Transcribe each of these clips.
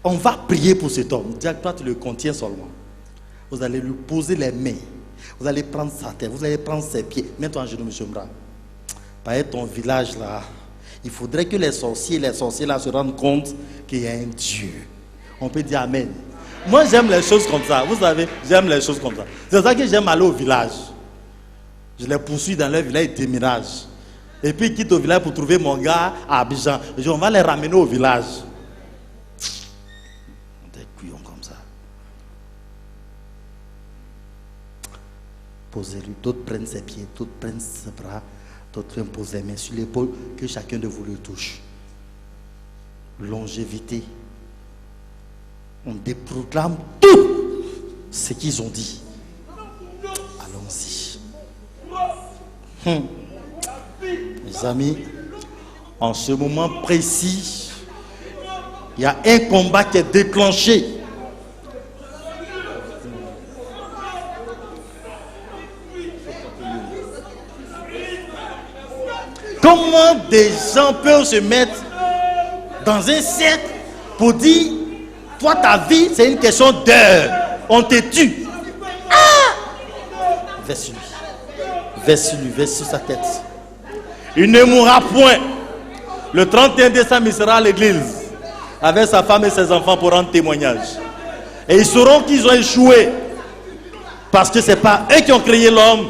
On va prier pour cet homme. Dis, toi, tu le contiens seulement. Vous allez lui poser les mains. Vous allez prendre sa tête. Vous allez prendre ses pieds. Mets-toi en genoux, M. Mbra. Par ton village là, il faudrait que les sorciers là se rendent compte qu'il y a un Dieu. On peut dire Amen. Moi, j'aime les choses comme ça. Vous savez, j'aime les choses comme ça. C'est ça que j'aime aller au village. Je les poursuis dans leur village, ils déménagent. Et puis ils quittent au village pour trouver mon gars à Abidjan. Je dis, on va les ramener au village. Des couillons comme ça. Posez-lui. D'autres prennent ses pieds, d'autres prennent ses bras, d'autres posent les mains sur l'épaule, que chacun de vous le touche. Longévité. On déproclame tout ce qu'ils ont dit. Allons-y. Mes amis, en ce moment précis, il y a un combat qui est déclenché. Comment des gens peuvent se mettre dans un cercle pour dire, toi ta vie c'est une question d'heure, on te tue. Vers sur lui. Vers sur lui, vers sur sa tête. Il ne mourra point. Le 31 décembre, il sera à l'église avec sa femme et ses enfants pour rendre témoignage. Et ils sauront qu'ils ont échoué. Parce que ce n'est pas eux qui ont créé l'homme.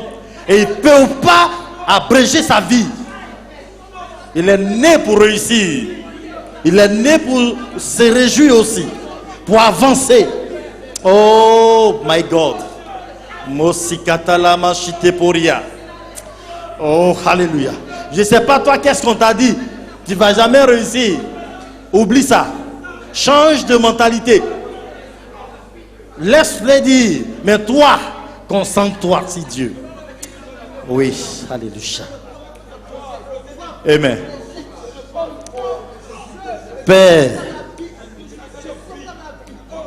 Et ils ne peuvent pas abréger sa vie. Il est né pour réussir. Il est né pour se réjouir aussi. Pour avancer. Oh my God. Mosikatala machiteporia. Oh, alléluia. Je ne sais pas toi, qu'est-ce qu'on t'a dit. Tu ne vas jamais réussir. Oublie ça. Change de mentalité. Laisse-le dire. Mais toi, concentre-toi sur Dieu. Oui, alléluia. Amen. Père,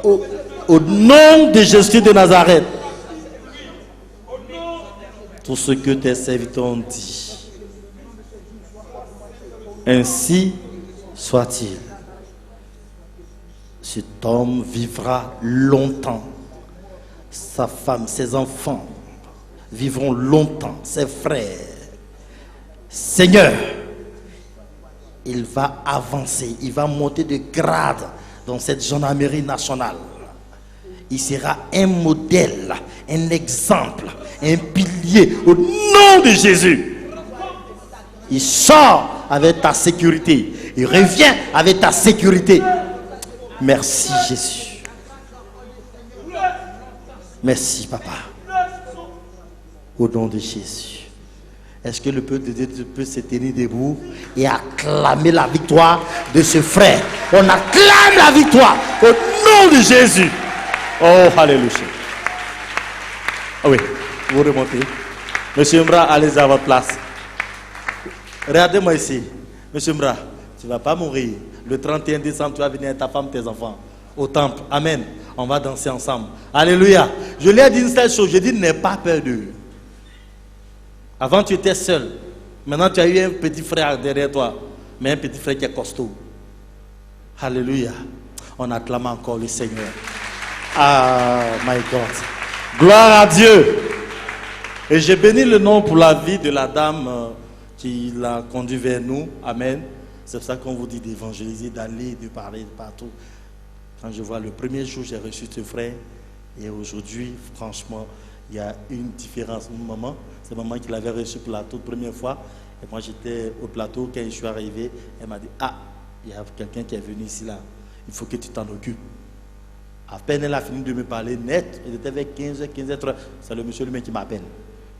au nom de Jésus de Nazareth, tout ce que tes serviteurs ont dit, ainsi soit-il. Cet homme vivra longtemps. Sa femme, ses enfants vivront longtemps. Ses frères. Seigneur, il va avancer. Il va monter de grade dans cette gendarmerie nationale. Il sera un modèle, un exemple, un pilier au nom de Jésus. Il sort avec ta sécurité. Il revient avec ta sécurité. Merci Jésus. Merci Papa. Au nom de Jésus. Est-ce que le peuple de Dieu peut se tenir debout et acclamer la victoire de ce frère? On acclame la victoire au nom de Jésus. Oh, alléluia. Ah oui, vous remontez. Monsieur Mbra, allez à votre place. Regardez-moi ici. Monsieur Mbra, tu ne vas pas mourir. Le 31 décembre, tu vas venir avec ta femme, tes enfants, au temple. Amen. On va danser ensemble. Alléluia. Je lui ai dit une seule chose. Je dis, n'aie pas peur d'eux. Avant, tu étais seul. Maintenant, tu as eu un petit frère derrière toi. Mais un petit frère qui est costaud. Alléluia. On acclame encore le Seigneur. Ah, my God. Gloire à Dieu. Et j'ai béni le nom pour la vie de la dame qui l'a conduit vers nous. Amen. C'est pour ça qu'on vous dit d'évangéliser, d'aller, de parler de partout. Quand je vois le premier jour, j'ai reçu ce frère. Et aujourd'hui, franchement, il y a une différence. Maman, c'est maman qui l'avait reçu pour la toute première fois. Et moi, j'étais au plateau. Quand je suis arrivé, elle m'a dit, ah, il y a quelqu'un qui est venu ici là. Il faut que tu t'en occupes. À peine elle a fini de me parler net, elle était vers 15h, 15h30. C'est le monsieur lui-même qui m'appelle.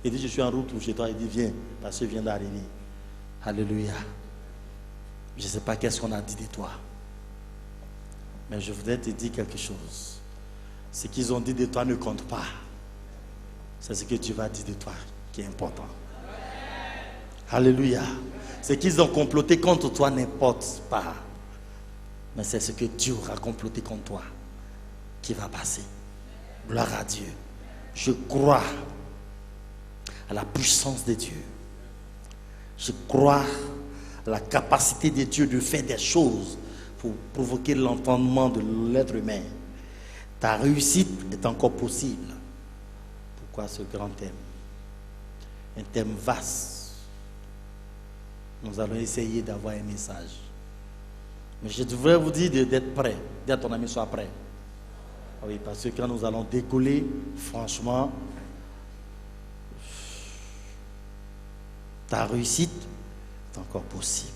Il dit, je suis en route pour chez toi. Il dit, viens, parce que je viens d'arriver. Alléluia. Je ne sais pas qu'est-ce qu'on a dit de toi. Mais je voudrais te dire quelque chose. Ce qu'ils ont dit de toi ne compte pas. C'est ce que Dieu va dire de toi qui est important. Alléluia. Ce qu'ils ont comploté contre toi n'importe pas. Mais c'est ce que Dieu aura comploté contre toi qui va passer. Gloire à Dieu. Je crois à la puissance de Dieu. Je crois à la capacité de Dieu de faire des choses pour provoquer l'entendement de l'être humain. Ta réussite est encore possible. Pourquoi ce grand thème? Un thème vaste. Nous allons essayer d'avoir un message. Mais je devrais vous dire d'être prêt. Dis à ton ami, sois prêt. Oui, parce que quand nous allons décoller, franchement, ta réussite est encore possible.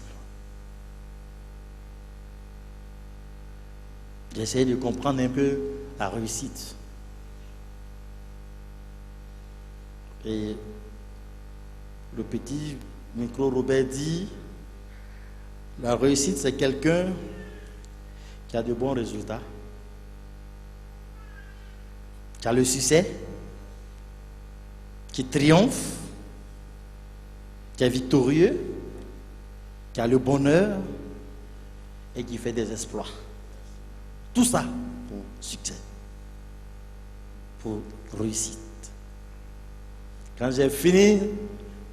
J'essaie de comprendre un peu la réussite. Et le petit micro-Robert dit, la réussite, c'est quelqu'un qui a de bons résultats, qui a le succès, qui triomphe, qui est victorieux, qui a le bonheur et qui fait des exploits. Tout ça pour succès, pour réussite. Quand j'ai fini,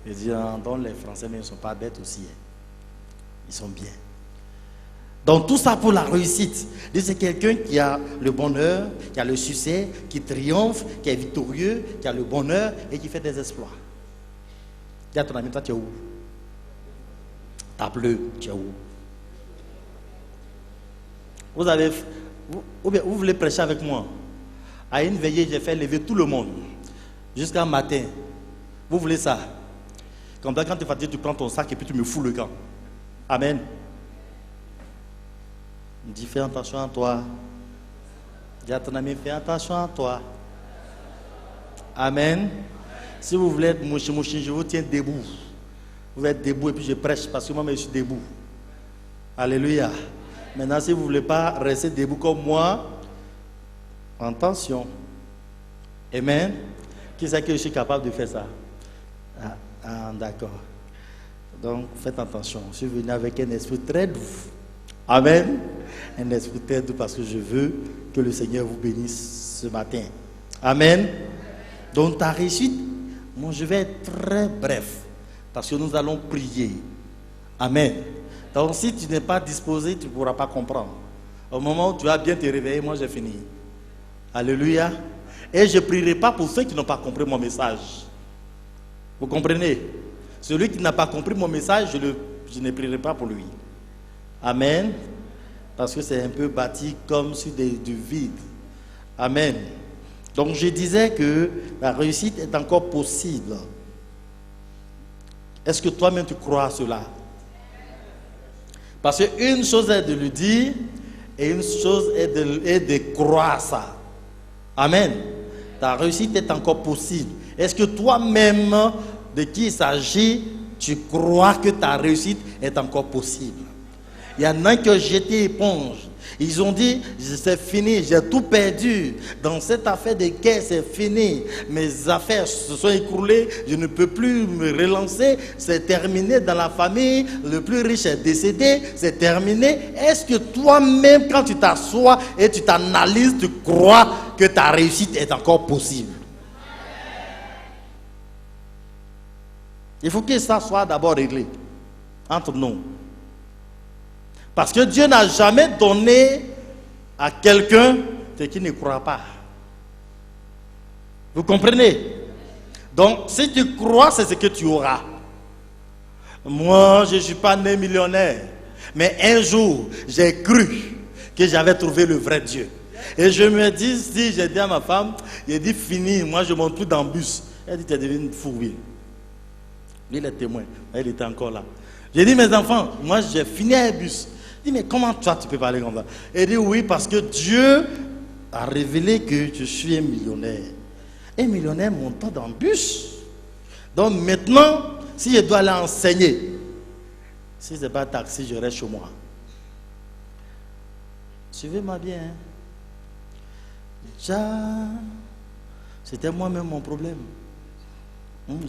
je dis, donc les Français, mais ils ne sont pas bêtes aussi. Ils sont bien. Donc tout ça pour la réussite. C'est quelqu'un qui a le bonheur, qui a le succès, qui triomphe, qui est victorieux, qui a le bonheur et qui fait des exploits. Dis à ton ami, toi tu es où? Tape-le, tu es où? Vous voulez prêcher avec moi? À une veillée, j'ai fait lever tout le monde jusqu'à matin. Vous voulez ça? Comme ça, quand tu es fatigué, tu prends ton sac et puis tu me fous le camp. Amen. Dis, fais attention à toi. Dis à ton ami, fais attention à toi. Amen. Si vous voulez être mouchi, je vous tiens debout. Vous êtes debout et puis je prêche parce que moi, je suis debout. Alléluia. Maintenant, si vous ne voulez pas rester debout comme moi, attention. Amen. Qui sait que je suis capable de faire ça? D'accord. Donc, faites attention. Je suis venu avec un esprit très doux. Amen. Un esprit très doux parce que je veux que le Seigneur vous bénisse ce matin. Amen. Donc, ta réussite, moi, je vais être très bref parce que nous allons prier. Amen. Donc, si tu n'es pas disposé, tu ne pourras pas comprendre. Au moment où tu vas bien te réveiller, moi, j'ai fini. Alléluia. Et je ne prierai pas pour ceux qui n'ont pas compris mon message. Vous comprenez? Celui qui n'a pas compris mon message, je ne prierai pas pour lui. Amen. Parce que c'est un peu bâti comme sur du vide. Amen. Donc je disais que la réussite est encore possible. Est-ce que toi-même tu crois à cela? Parce qu'une chose est de le dire et une chose est de croire à ça. Amen. Ta réussite est encore possible. Est-ce que toi-même, de qui il s'agit, tu crois que ta réussite est encore possible? Il y en a qui ont jeté éponge. Ils ont dit, c'est fini, j'ai tout perdu. Dans cette affaire de guerre, c'est fini. Mes affaires se sont écroulées, je ne peux plus me relancer. C'est terminé dans la famille, le plus riche est décédé, c'est terminé. Est-ce que toi-même, quand tu t'assois et tu t'analyses, tu crois que ta réussite est encore possible? Il faut que ça soit d'abord réglé entre nous. Parce que Dieu n'a jamais donné à quelqu'un ce qui ne croit pas. Vous comprenez? Donc, si tu crois, c'est ce que tu auras. Moi, je ne suis pas né millionnaire. Mais un jour, j'ai cru que j'avais trouvé le vrai Dieu. Et je me dis, si j'ai dit à ma femme, j'ai dit, fini, moi je ne monte plus dans le bus. Elle dit, tu es devenu fou, oui. Lui, il est témoin. Elle était encore là. J'ai dit, mes enfants, moi j'ai fini un bus. Je dis, mais comment toi tu peux parler comme ça? Elle dit, oui, parce que Dieu a révélé que je suis un millionnaire. Un millionnaire ne monte pas dans le bus. Donc maintenant, si je dois aller enseigner, si ce n'est pas un taxi, je reste chez moi. Suivez-moi bien. Déjà, c'était moi-même mon problème.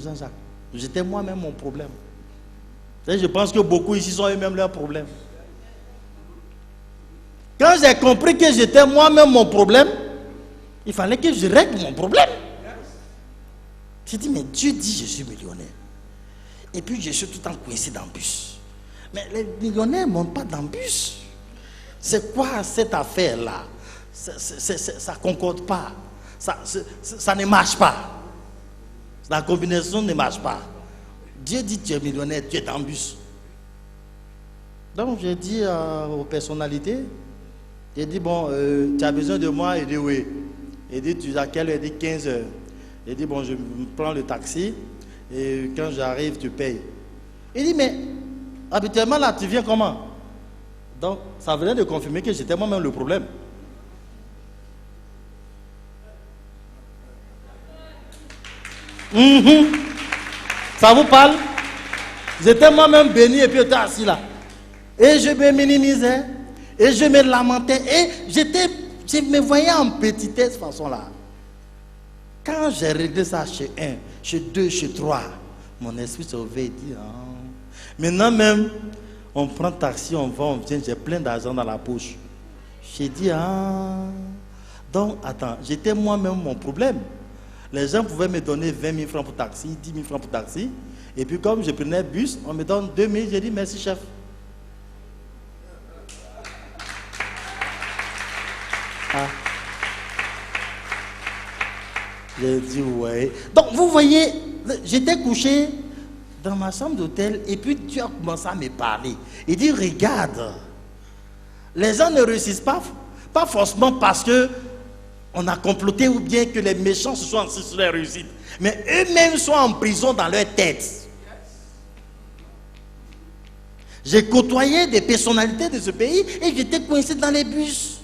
Jean-Jacques, j'étais moi-même mon problème. Et je pense que beaucoup ici sont eux-mêmes leurs problèmes. Quand j'ai compris que j'étais moi-même mon problème, il fallait que je règle mon problème. J'ai dit, mais Dieu dit je suis millionnaire. Et puis je suis tout le temps coincé dans le bus. Mais les millionnaires ne montent pas dans le bus. C'est quoi cette affaire-là? Ça ne concorde pas. Ça ne marche pas. La combinaison ne marche pas. Dieu dit tu es millionnaire, tu es dans le bus. Donc j'ai dit aux personnalités, j'ai dit bon, tu as besoin de moi? Il dit oui. Il dit tu as quelle heure? Il dit 15 heures. Il dit bon, je prends le taxi et quand j'arrive, tu payes. Il dit mais habituellement là, tu viens comment? Donc ça venait de confirmer que j'étais moi-même le problème. Ça vous parle? J'étais moi-même béni et puis j'étais assis là. Et je me minimisais. Et je me lamentais. Et je me voyais en petitesse de cette façon-là. Quand j'ai réglé ça chez un, chez deux, chez trois, mon esprit s'est ouvert et dit, maintenant même, on prend taxi, on va, on vient, j'ai plein d'argent dans la poche. J'ai dit, donc attends, j'étais moi-même mon problème. Les gens pouvaient me donner 20 000 francs pour taxi, 10 000 francs pour taxi. Et puis comme je prenais bus, on me donne 2 000, j'ai dit merci chef. J'ai dit ouais. Donc vous voyez, j'étais couché dans ma chambre d'hôtel et puis Dieu a commencé à me parler. Il dit regarde, les gens ne réussissent pas forcément parce que on a comploté ou bien que les méchants se sont assis sur leur réussite. Mais eux-mêmes sont en prison dans leur tête. J'ai côtoyé des personnalités de ce pays et j'étais coincé dans les bus.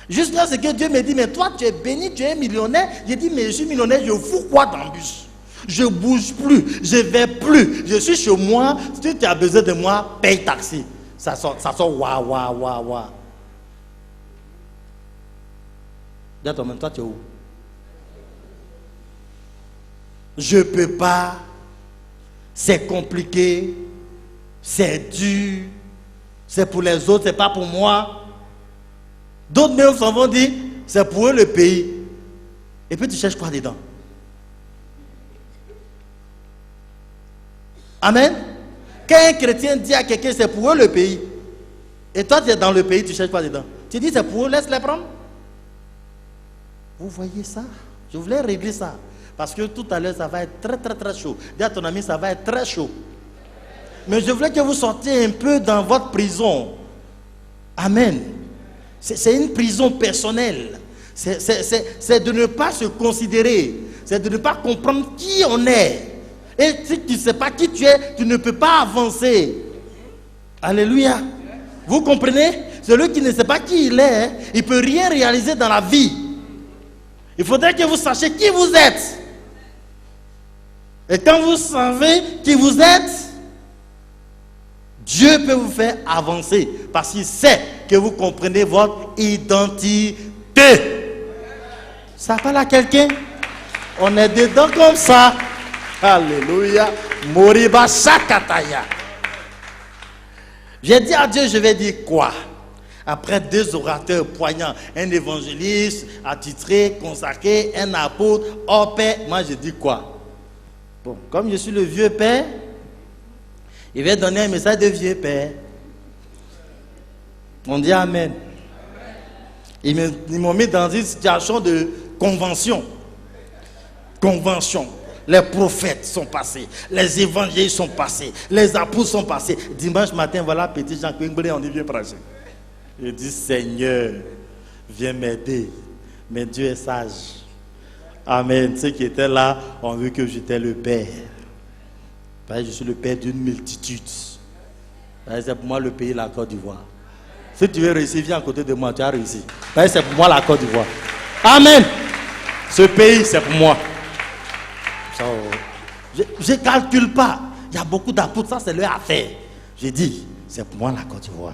Jusqu'à ce que Dieu me dit, mais toi tu es béni, tu es millionnaire. J'ai dit, mais je suis millionnaire, je fous quoi dans le bus? Je ne bouge plus, je ne vais plus. Je suis chez moi, si tu as besoin de moi, paye taxi. Ça sort, wa. Dis à toi-même, toi tu es où? Je ne peux pas, c'est compliqué, c'est dur, c'est pour les autres, c'est pas pour moi. D'autres même s'en vont dire, c'est pour eux le pays. Et puis tu cherches quoi dedans? Amen. Quand un chrétien dit à quelqu'un, c'est pour eux le pays, et toi tu es dans le pays, tu cherches quoi dedans? Tu dis, c'est pour eux, laisse-les prendre. Vous voyez ça? Je voulais régler ça. Parce que tout à l'heure, ça va être très, très, très chaud. Dis à ton ami, ça va être très chaud. Mais je voulais que vous sortiez un peu dans votre prison. Amen. C'est une prison personnelle. C'est de ne pas se considérer. C'est de ne pas comprendre qui on est. Et si tu ne sais pas qui tu es, tu ne peux pas avancer. Alléluia. Vous comprenez? Celui qui ne sait pas qui il est, il ne peut rien réaliser dans la vie. Il faudrait que vous sachiez qui vous êtes. Et quand vous savez qui vous êtes, Dieu peut vous faire avancer. Parce qu'il sait que vous comprenez votre identité. Ça parle à quelqu'un? On est dedans comme ça. Alléluia. Moriba Shakataya. J'ai dit à Dieu, je vais dire quoi? Après 2 orateurs poignants, un évangéliste attitré, consacré, un apôtre, hors pair, moi je dis quoi? Bon, comme je suis le vieux père, il va donner un message de vieux père. On dit Amen. Ils m'ont mis dans une situation de convention. Convention. Les prophètes sont passés, les évangélistes sont passés, les apôtres sont passés. Dimanche matin, voilà petit Jean Kwingblé, on dit viens prêcher. Je dis Seigneur, viens m'aider. Mais Dieu est sage. Amen. Ceux qui étaient là ont vu que j'étais le Père. Je suis le Père d'une multitude. C'est pour moi le pays, la Côte d'Ivoire. Si tu veux réussir, viens à côté de moi, tu as réussi. C'est pour moi la Côte d'Ivoire. Amen. Ce pays, c'est pour moi. Je ne calcule pas. Il y a beaucoup d'apôtres, ça c'est leur affaire. J'ai dit, c'est pour moi la Côte d'Ivoire.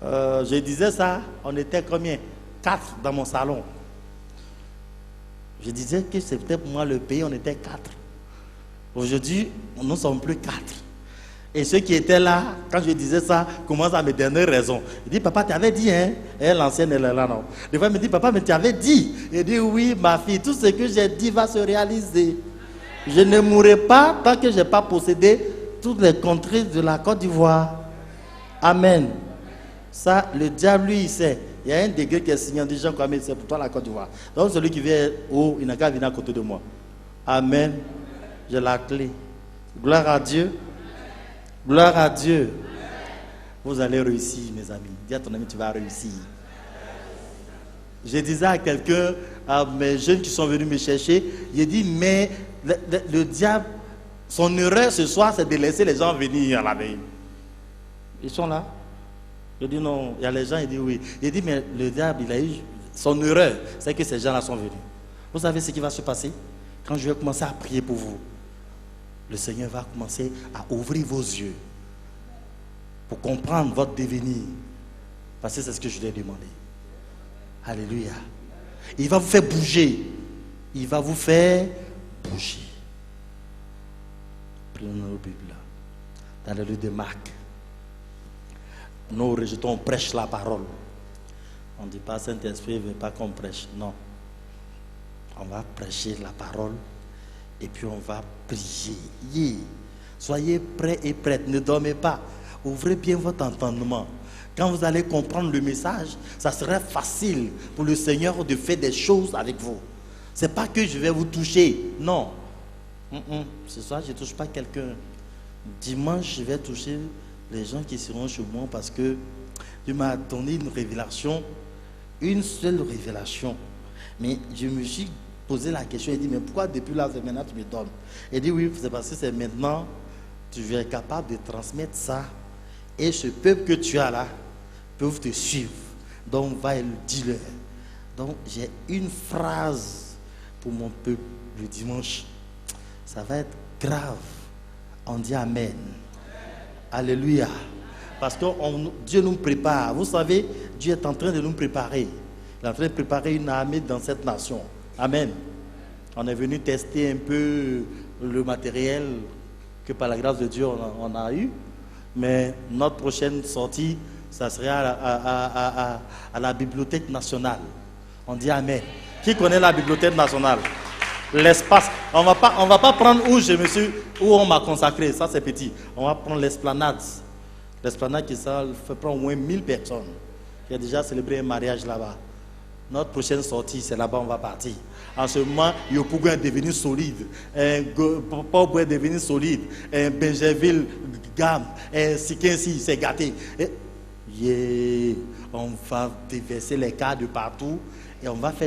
Je disais ça, on était combien? 4 dans mon salon. Je disais que c'était pour moi le pays, on était 4. Aujourd'hui, nous ne sommes plus 4. Et ceux qui étaient là, quand je disais ça, commencent à me donner raison. Il dit, papa, tu avais dit, hein? Et l'ancienne, elle est là, non. Des fois, il me dit, papa, mais tu avais dit. Il dit, oui, ma fille, tout ce que j'ai dit va se réaliser. Je ne mourrai pas tant que je n'ai pas possédé toutes les contrées de la Côte d'Ivoire. Amen. Ça, le diable, lui, il sait. Il y a un degré qui est signé des gens comme c'est pour toi la Côte d'Ivoire. Donc celui qui vient haut, il n'a qu'à venir à côté de moi. Amen. J'ai la clé. Gloire à Dieu. Gloire à Dieu. Vous allez réussir, mes amis. Dis à ton ami, tu vas réussir. Je disais à quelqu'un, à mes jeunes qui sont venus me chercher, j'ai dit, mais le diable, son erreur ce soir, c'est de laisser les gens venir à la veille. Ils sont là. Je dis non, il y a les gens, il dit oui. Il dit, mais le diable, il a eu son erreur, c'est que ces gens-là sont venus. Vous savez ce qui va se passer? Quand je vais commencer à prier pour vous, le Seigneur va commencer à ouvrir vos yeux pour comprendre votre devenir. Parce que c'est ce que je lui ai demandé. Alléluia. Il va vous faire bouger. Il va vous faire bouger. Prenons nos Bibles. Dans le livre de Marc. Nous rejetons, on prêche la parole. On ne dit pas Saint-Esprit ne veut pas qu'on prêche. Non. On va prêcher la parole et puis on va prier. Soyez prêts et prêtes. Ne dormez pas. Ouvrez bien votre entendement. Quand vous allez comprendre le message, ça serait facile pour le Seigneur de faire des choses avec vous. Ce n'est pas que je vais vous toucher. Non. Ce soir, je ne touche pas quelqu'un. Dimanche, je vais toucher les gens qui seront chez moi parce que Dieu m'a donné une révélation. Une seule révélation. Mais je me suis posé la question et dit, mais pourquoi depuis là, c'est maintenant que tu me donnes? Il dit, oui, c'est parce que c'est maintenant tu es capable de transmettre ça. Et ce peuple que tu as là, peuvent te suivre. Donc, va et le dis-leur. Donc, j'ai une phrase pour mon peuple le dimanche. Ça va être grave. On dit Amen. Alléluia. Parce que Dieu nous prépare. Vous savez, Dieu est en train de nous préparer. Il est en train de préparer une armée dans cette nation. Amen. On est venu tester un peu le matériel que par la grâce de Dieu on a eu. Mais notre prochaine sortie, ça serait à la Bibliothèque nationale. On dit Amen. Qui connaît la Bibliothèque nationale? L'espace. On va pas prendre où on m'a consacré. Ça, c'est petit. On va prendre l'esplanade. L'esplanade qui fait prendre au moins 1000 personnes. Qui a déjà célébré un mariage là-bas. Notre prochaine sortie, c'est là-bas on va partir. En ce moment, Yopougon est devenu solide. Port est devenu solide. Benjerville, Gam, Sikensi, c'est gâté. On va déverser les cas de partout et on va faire